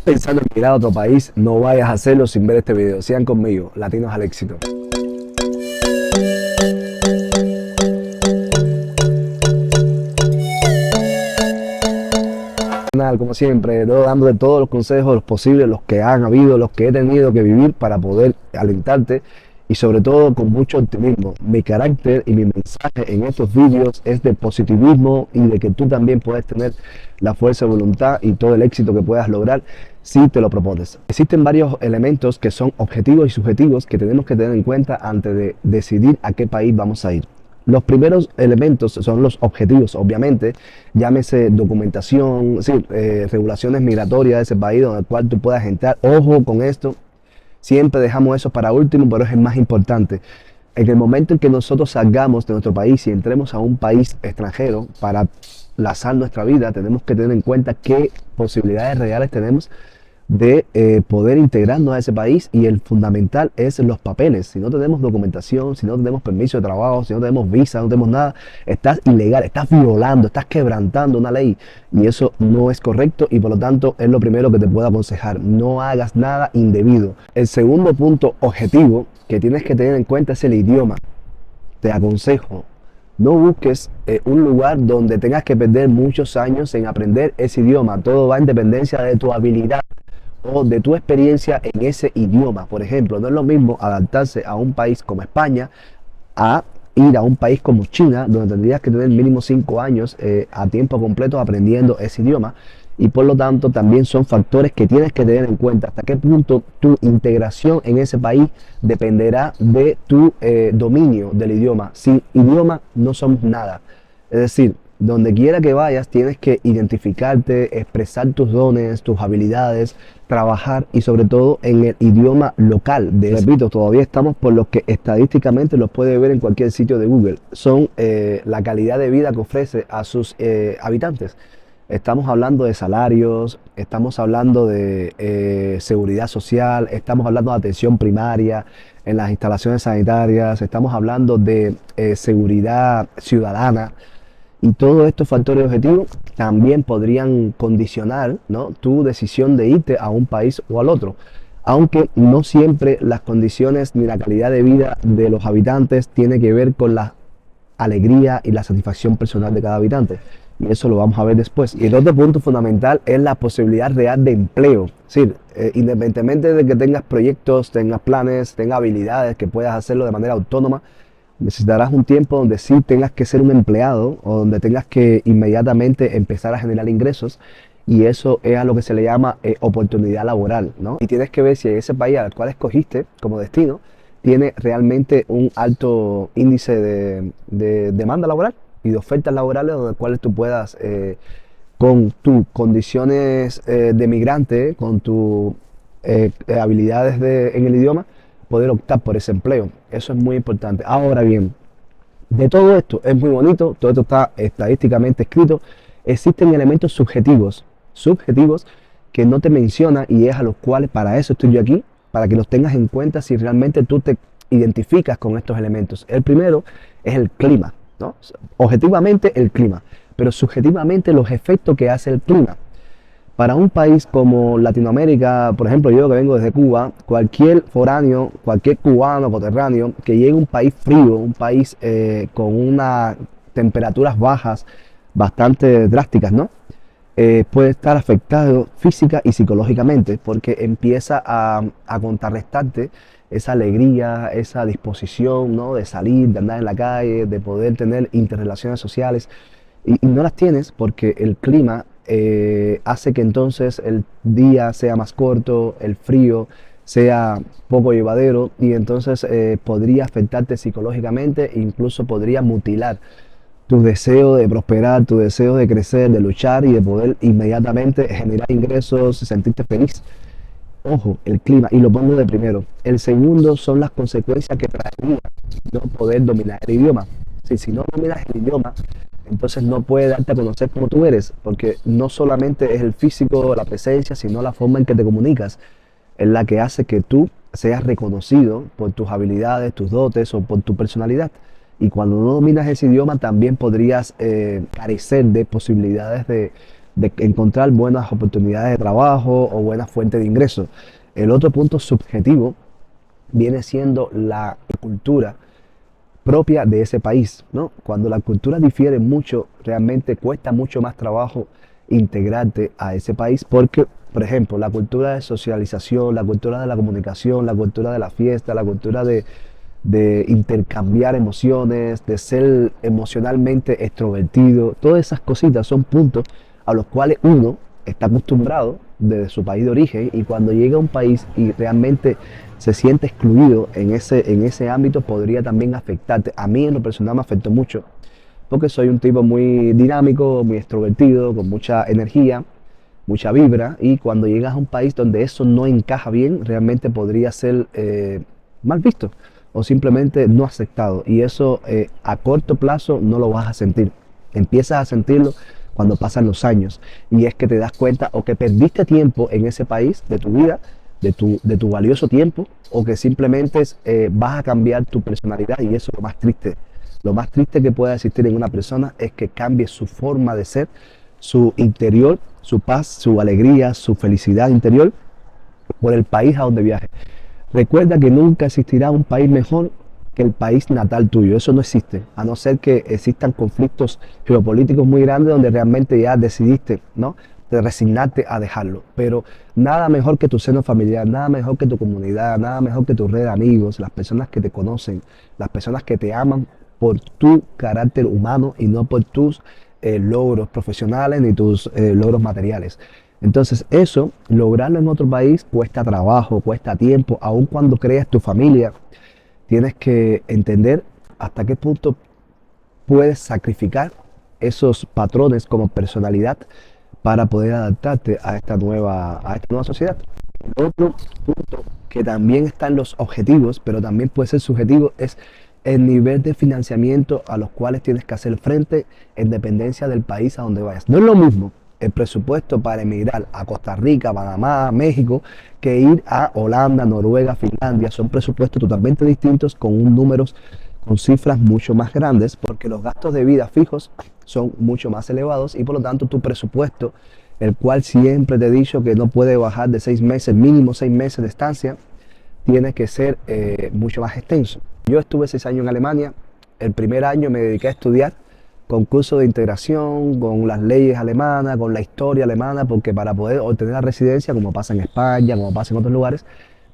pensando en migrar a otro país, no vayas a hacerlo sin ver este video. Sigan conmigo, Latinos al Éxito. Como siempre, dándote todos los consejos, los posibles, los que han habido, los que he tenido que vivir para poder alentarte y sobre todo con mucho optimismo. Mi carácter y mi mensaje en estos vídeos es de positivismo y de que tú también puedes tener la fuerza de voluntad y todo el éxito que puedas lograr si te lo propones. Existen varios elementos que son objetivos y subjetivos que tenemos que tener en cuenta antes de decidir a qué país vamos a ir. Los primeros elementos son los objetivos, obviamente, llámese documentación, sí, regulaciones migratorias de ese país donde el cual tú puedas entrar. Ojo con esto, siempre dejamos eso para último, pero es el más importante. En el momento en que nosotros salgamos de nuestro país y entremos a un país extranjero para lanzar nuestra vida, tenemos que tener en cuenta qué posibilidades reales tenemos de poder integrarnos a ese país, y el fundamental es los papeles. Si no tenemos documentación, si no tenemos permiso de trabajo, si no tenemos visa, no tenemos nada, estás ilegal, estás violando, estás quebrantando una ley y eso no es correcto, y por lo tanto es lo primero que te puedo aconsejar: no hagas nada indebido. El segundo punto objetivo que tienes que tener en cuenta es el idioma. Te aconsejo, no busques un lugar donde tengas que perder muchos años en aprender ese idioma. Todo va en dependencia de tu habilidad o de tu experiencia en ese idioma. Por ejemplo, no es lo mismo adaptarse a un país como España a ir a un país como China, donde tendrías que tener mínimo 5 años a tiempo completo aprendiendo ese idioma, y por lo tanto también son factores que tienes que tener en cuenta. Hasta qué punto tu integración en ese país dependerá de tu dominio del idioma. Sin idioma no somos nada. Es decir, donde quiera que vayas tienes que identificarte, expresar tus dones, tus habilidades, trabajar y sobre todo en el idioma local. Repito, todavía estamos por lo que estadísticamente los puedes ver en cualquier sitio de Google. Son la calidad de vida que ofrece a sus habitantes. Estamos hablando de salarios, estamos hablando de seguridad social, estamos hablando de atención primaria en las instalaciones sanitarias, estamos hablando de seguridad ciudadana. Y todos estos factores objetivos también podrían condicionar, ¿no?, tu decisión de irte a un país o al otro. Aunque no siempre las condiciones ni la calidad de vida de los habitantes tiene que ver con la alegría y la satisfacción personal de cada habitante. Y eso lo vamos a ver después. Y el otro punto fundamental es la posibilidad real de empleo. Es decir, independientemente de que tengas proyectos, tengas planes, tengas habilidades, que puedas hacerlo de manera autónoma, necesitarás un tiempo donde sí tengas que ser un empleado o donde tengas que inmediatamente empezar a generar ingresos, y eso es a lo que se le llama oportunidad laboral, ¿no? Y tienes que ver si ese país al cual escogiste como destino tiene realmente un alto índice de demanda laboral y de ofertas laborales donde cuales tú puedas, con tus condiciones de migrante, con tus habilidades en el idioma, poder optar por ese empleo. Eso es muy importante. Ahora bien, de todo esto es muy bonito, todo esto está estadísticamente escrito. Existen elementos subjetivos que no te menciona, y es a los cuales para eso estoy yo aquí, para que los tengas en cuenta si realmente tú te identificas con estos elementos. El primero es el clima, ¿no? Objetivamente el clima, pero subjetivamente los efectos que hace el clima. Para un país como Latinoamérica, por ejemplo, yo que vengo desde Cuba, cualquier foráneo, cualquier cubano coterráneo que llegue a un país frío, un país con unas temperaturas bajas bastante drásticas, ¿no?, puede estar afectado física y psicológicamente, porque empieza a contrarrestarte esa alegría, esa disposición, ¿no?, de salir, de andar en la calle, de poder tener interrelaciones sociales, y no las tienes porque el clima hace que entonces el día sea más corto, el frío sea poco llevadero, y entonces podría afectarte psicológicamente e incluso podría mutilar tu deseo de prosperar, tu deseo de crecer, de luchar y de poder inmediatamente generar ingresos y sentirte feliz. Ojo, el clima, y lo pongo de primero. El segundo son las consecuencias que traería no poder dominar el idioma. Si no dominas el idioma, entonces no puedes darte a conocer como tú eres, porque no solamente es el físico, la presencia, sino la forma en que te comunicas, es la que hace que tú seas reconocido por tus habilidades, tus dotes o por tu personalidad. Y cuando no dominas ese idioma también podrías carecer de posibilidades de encontrar buenas oportunidades de trabajo o buenas fuentes de ingresos. El otro punto subjetivo viene siendo la cultura propia de ese país, ¿no? Cuando la cultura difiere mucho, realmente cuesta mucho más trabajo integrarte a ese país porque, por ejemplo, la cultura de socialización, la cultura de la comunicación, la cultura de la fiesta, la cultura de intercambiar emociones, de ser emocionalmente extrovertido, todas esas cositas son puntos a los cuales uno está acostumbrado desde su país de origen y cuando llega a un país y realmente se siente excluido en ese ámbito podría también afectarte. A mí en lo personal me afectó mucho porque soy un tipo muy dinámico, muy extrovertido, con mucha energía, mucha vibra y cuando llegas a un país donde eso no encaja bien, realmente podría ser mal visto o simplemente no aceptado y eso a corto plazo no lo vas a sentir. Empiezas a sentirlo cuando pasan los años y es que te das cuenta o que perdiste tiempo en ese país de tu vida, de tu valioso tiempo o que simplemente vas a cambiar tu personalidad y eso es lo más triste. Lo más triste que pueda existir en una persona es que cambie su forma de ser, su interior, su paz, su alegría, su felicidad interior por el país a donde viaje. Recuerda que nunca existirá un país mejor que el país natal tuyo. Eso no existe, a no ser que existan conflictos geopolíticos muy grandes donde realmente ya decidiste, ¿no?, de resignarte a dejarlo. Pero nada mejor que tu seno familiar, nada mejor que tu comunidad, nada mejor que tu red de amigos, las personas que te conocen, las personas que te aman por tu carácter humano y no por tus logros profesionales ni tus logros materiales. Entonces eso, lograrlo en otro país cuesta trabajo, cuesta tiempo, aun cuando creas tu familia, tienes que entender hasta qué punto puedes sacrificar esos patrones como personalidad para poder adaptarte a esta nueva sociedad. El otro punto que también está en los objetivos, pero también puede ser subjetivo, es el nivel de financiamiento a los cuales tienes que hacer frente en dependencia del país a donde vayas. No es lo mismo el presupuesto para emigrar a Costa Rica, Panamá, México, que ir a Holanda, Noruega, Finlandia. Son presupuestos totalmente distintos con cifras mucho más grandes, porque los gastos de vida fijos son mucho más elevados y por lo tanto tu presupuesto, el cual siempre te he dicho que no puede bajar de 6 meses, mínimo 6 meses de estancia, tiene que ser mucho más extenso. Yo estuve 6 años en Alemania. El primer año me dediqué a estudiar con cursos de integración, con las leyes alemanas, con la historia alemana, porque para poder obtener la residencia, como pasa en España, como pasa en otros lugares,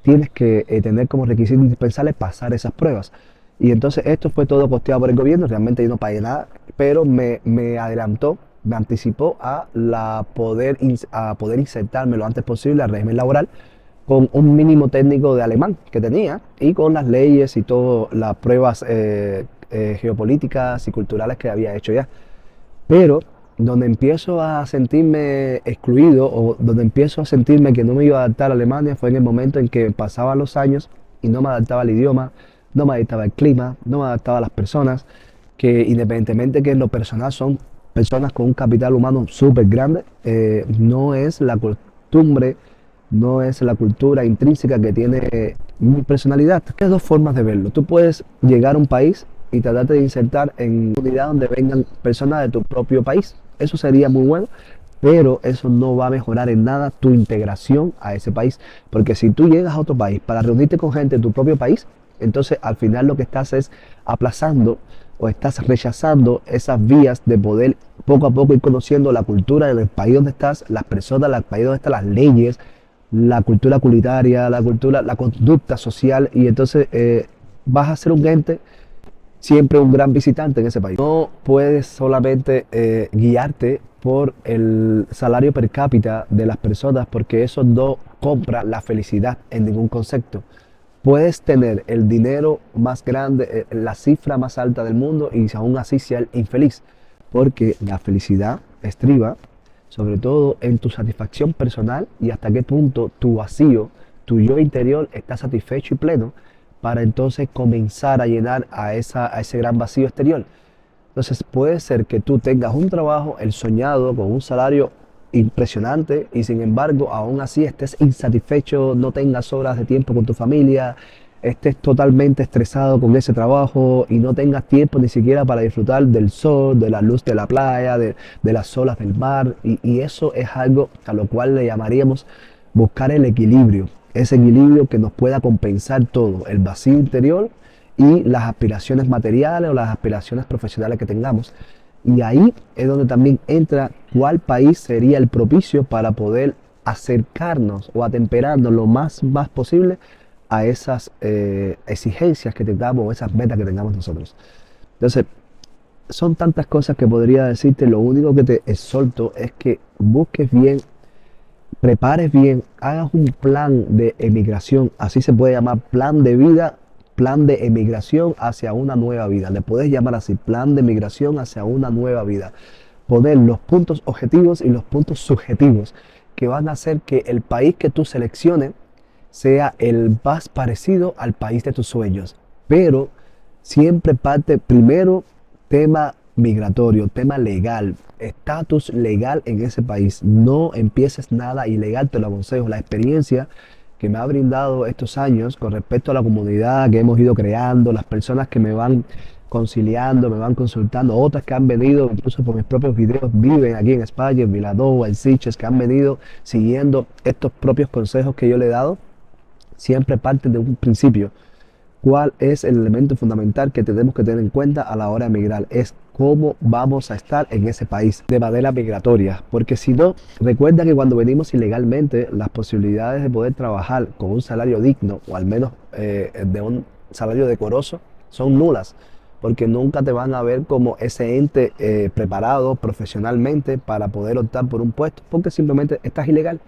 tienes que tener como requisito indispensable pasar esas pruebas. Y entonces esto fue todo costeado por el gobierno, realmente yo no pagué nada, pero me adelantó, me anticipó a poder insertarme lo antes posible al régimen laboral con un mínimo técnico de alemán que tenía y con las leyes y todas las pruebas geopolíticas y culturales que había hecho ya. Pero donde empiezo a sentirme excluido o donde empiezo a sentirme que no me iba a adaptar a Alemania fue en el momento en que pasaban los años y no me adaptaba al idioma, no me adaptaba al clima, no me adaptaba a las personas, que independientemente que en lo personal son personas con un capital humano súper grande, no es la costumbre, no es la cultura intrínseca que tiene mi personalidad. Hay dos formas de verlo. Tú puedes llegar a un país y tratarte de insertar en una comunidad donde vengan personas de tu propio país. Eso sería muy bueno, pero eso no va a mejorar en nada tu integración a ese país. Porque si tú llegas a otro país para reunirte con gente de tu propio país, entonces al final lo que estás es aplazando o estás rechazando esas vías de poder poco a poco ir conociendo la cultura del país donde estás, las personas del país donde están, las leyes, la cultura culinaria, la conducta social y entonces vas a ser un ente, siempre un gran visitante en ese país. No puedes solamente guiarte por el salario per cápita de las personas porque eso no compra la felicidad en ningún concepto. Puedes tener el dinero más grande, la cifra más alta del mundo y aún así ser infeliz porque la felicidad estriba sobre todo en tu satisfacción personal y hasta qué punto tu vacío, tu yo interior está satisfecho y pleno para entonces comenzar a llenar a ese gran vacío exterior. Entonces puede ser que tú tengas un trabajo, el soñado, con un salario impresionante y sin embargo aún así estés insatisfecho, no tengas horas de tiempo con tu familia, estés totalmente estresado con ese trabajo y no tengas tiempo ni siquiera para disfrutar del sol, de la luz de la playa, de las olas del mar. Y eso es algo a lo cual le llamaríamos buscar el equilibrio, ese equilibrio que nos pueda compensar todo, el vacío interior y las aspiraciones materiales o las aspiraciones profesionales que tengamos. Y ahí es donde también entra cuál país sería el propicio para poder acercarnos o atemperarnos lo más posible a esas exigencias que tengamos o esas metas que tengamos nosotros. Entonces, son tantas cosas que podría decirte. Lo único que te exhorto es que busques bien, prepares bien, hagas un plan de emigración, así se puede llamar, plan de vida, plan de emigración hacia una nueva vida. Le puedes llamar así, plan de emigración hacia una nueva vida. Poner los puntos objetivos y los puntos subjetivos que van a hacer que el país que tú selecciones sea el más parecido al país de tus sueños. Pero siempre parte primero tema migratorio, tema legal, estatus legal en ese país. No empieces nada ilegal, te lo aconsejo. La experiencia que me ha brindado estos años con respecto a la comunidad que hemos ido creando, las personas que me van conciliando, me van consultando, otras que han venido, incluso por mis propios videos, viven aquí en España, en Vilanova, en Sitges, que han venido siguiendo estos propios consejos que yo le he dado, siempre parte de un principio. ¿Cuál es el elemento fundamental que tenemos que tener en cuenta a la hora de migrar? Es cómo vamos a estar en ese país de manera migratoria. Porque si no, recuerda que cuando venimos ilegalmente, las posibilidades de poder trabajar con un salario digno, o al menos de un salario decoroso, son nulas. Porque nunca te van a ver como ese ente preparado profesionalmente para poder optar por un puesto, porque simplemente estás ilegal.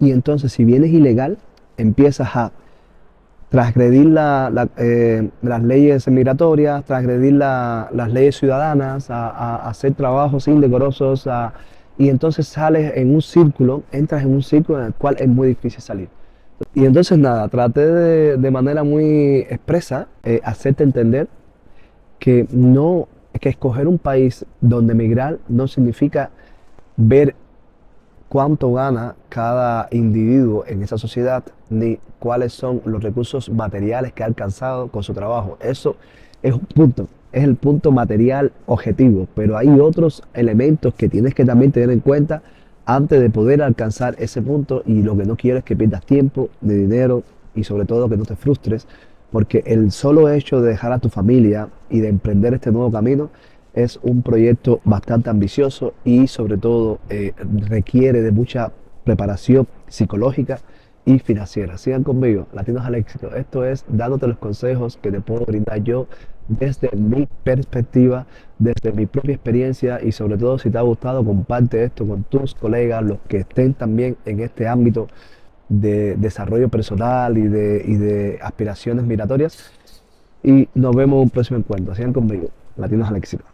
Y entonces, si vienes ilegal, empiezas a transgredir las leyes migratorias, transgredir las leyes ciudadanas, a hacer trabajos indecorosos, y entonces sales en un círculo, entras en un círculo en el cual es muy difícil salir. Y entonces nada, traté de manera muy expresa hacerte entender que no, que escoger un país donde emigrar no significa ver cuánto gana cada individuo en esa sociedad, ni cuáles son los recursos materiales que ha alcanzado con su trabajo. Eso es un punto, es el punto material objetivo, pero hay otros elementos que tienes que también tener en cuenta antes de poder alcanzar ese punto, y lo que no quiero es que pierdas tiempo, de dinero y sobre todo que no te frustres, porque el solo hecho de dejar a tu familia y de emprender este nuevo camino es un proyecto bastante ambicioso y sobre todo requiere de mucha preparación psicológica y financiera. Sigan conmigo, Latinos al Éxito. Esto es dándote los consejos que te puedo brindar yo desde mi perspectiva, desde mi propia experiencia, y sobre todo si te ha gustado, comparte esto con tus colegas, los que estén también en este ámbito de desarrollo personal y de aspiraciones migratorias. Y nos vemos en un próximo encuentro. Sigan conmigo, Latinos al Éxito.